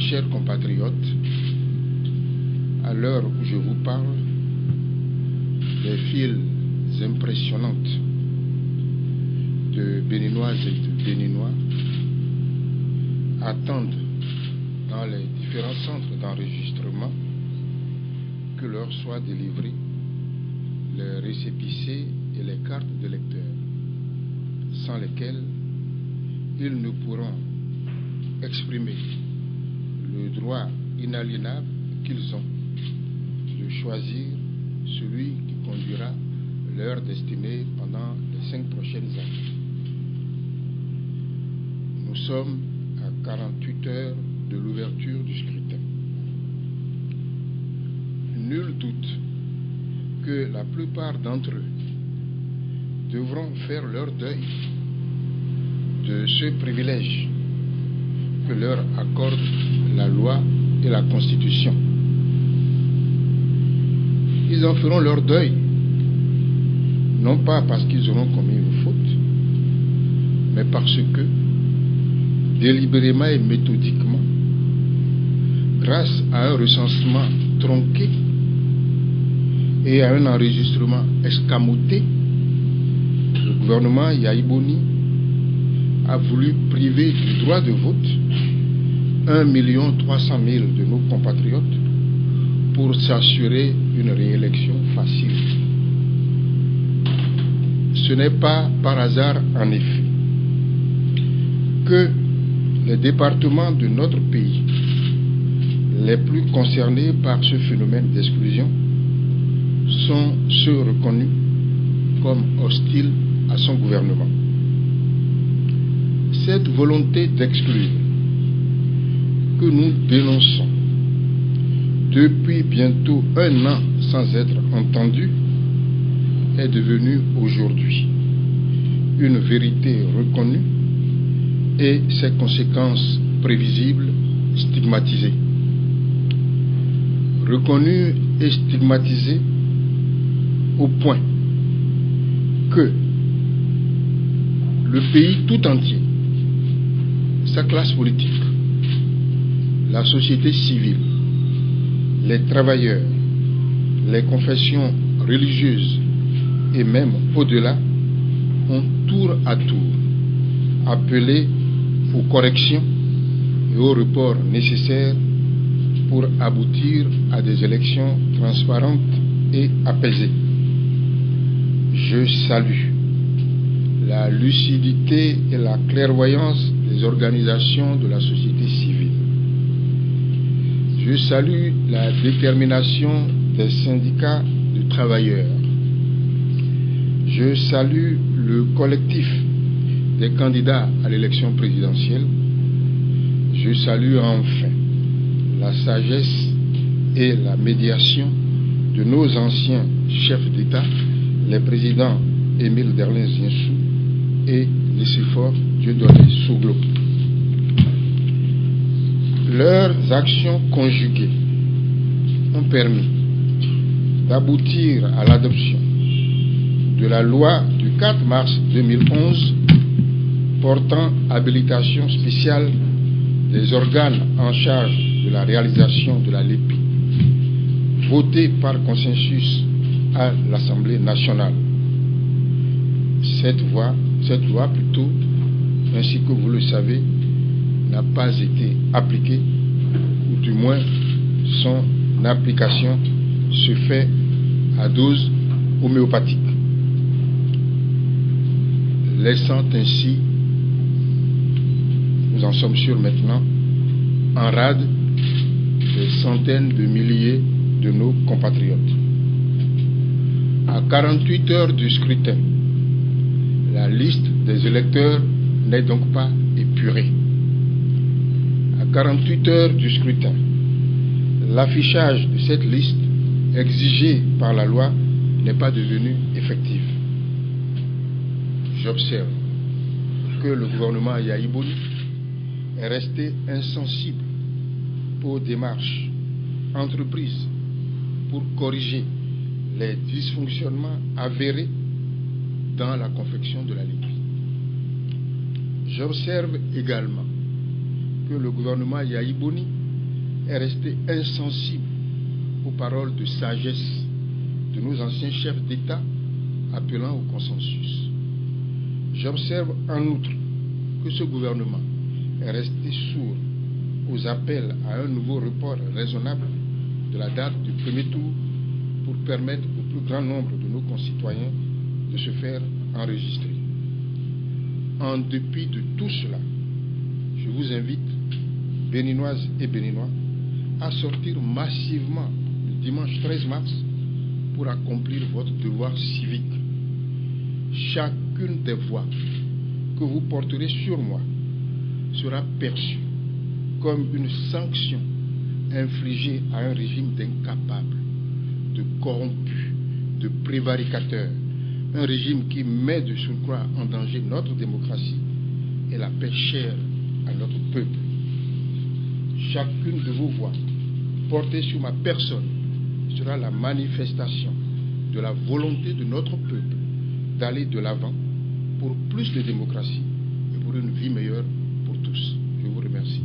chers compatriotes, à l'heure où je vous parle, des files impressionnantes de Béninoises et de Béninois attendent dans les différents centres d'enregistrement que leur soient délivrés les récépissés et les cartes de lecteur, sans lesquelles ils ne pourront exprimer le droit inaliénable qu'ils ont de choisir celui qui conduira leur destinée pendant les 5 prochaines années. Nous sommes à 48 heures de l'ouverture du scrutin. Nul doute que la plupart d'entre eux devront faire leur deuil de ce privilège que leur accorde la loi et la Constitution. Ils en feront leur deuil, non pas parce qu'ils auront commis une faute, mais parce que, délibérément et méthodiquement, grâce à un recensement tronqué et à un enregistrement escamoté, le gouvernement Yaïboni a voulu priver du droit de vote 1 300 000 de nos compatriotes pour s'assurer une réélection facile. Ce n'est pas par hasard, en effet, que les départements de notre pays les plus concernés par ce phénomène d'exclusion sont ceux reconnus comme hostiles à son gouvernement. Cette volonté d'exclure que nous dénonçons depuis bientôt 1 an sans être entendue est devenue aujourd'hui une vérité reconnue et ses conséquences prévisibles stigmatisées. Reconnue et stigmatisée au point que le pays tout entier, sa classe politique, la société civile, les travailleurs, les confessions religieuses et même au-delà ont tour à tour appelé aux corrections et aux reports nécessaires pour aboutir à des élections transparentes et apaisées. Je salue la lucidité et la clairvoyance des organisations de la société civile. Je salue la détermination des syndicats de travailleurs. Je salue le collectif des candidats à l'élection présidentielle. Je salue enfin la sagesse et la médiation de nos anciens chefs d'État, les présidents Émile Derlin Zinsou et Nicéphore Dieudonné Souglo. Leurs actions conjuguées ont permis d'aboutir à l'adoption de la loi du 4 mars 2011 portant habilitation spéciale des organes en charge de la réalisation de la LEPI, votée par consensus à l'Assemblée nationale. Cette loi, ainsi que vous le savez, n'a pas été appliquée, ou du moins son application se fait à dose homéopathique, laissant ainsi, nous en sommes sûrs maintenant, en rade des centaines de milliers de nos compatriotes. À 48 heures du scrutin, la liste des électeurs n'est donc pas épurée. À 48 heures du scrutin, l'affichage de cette liste exigée par la loi n'est pas devenu effectif. J'observe que le gouvernement Yaïboni est resté insensible aux démarches entreprises pour corriger les dysfonctionnements avérés dans la confection de la LEPI. J'observe également que le gouvernement Yaïboni est resté insensible aux paroles de sagesse de nos anciens chefs d'État appelant au consensus. J'observe en outre que ce gouvernement est resté sourd aux appels à un nouveau report raisonnable de la date du premier tour pour permettre au plus grand nombre de nos concitoyens de se faire enregistrer. En dépit de tout cela, je vous invite, Béninoises et Béninois, à sortir massivement le dimanche 13 mars pour accomplir votre devoir civique. Chacune des voix que vous porterez sur moi sera perçue comme une sanction infligée à un régime d'incapables, de corrompus, de prévaricateurs, un régime qui met de surcroît en danger notre démocratie et la paix chère à notre peuple. Chacune de vos voix portée sur ma personne sera la manifestation de la volonté de notre peuple d'aller de l'avant pour plus de démocratie et pour une vie meilleure pour tous. Je vous remercie.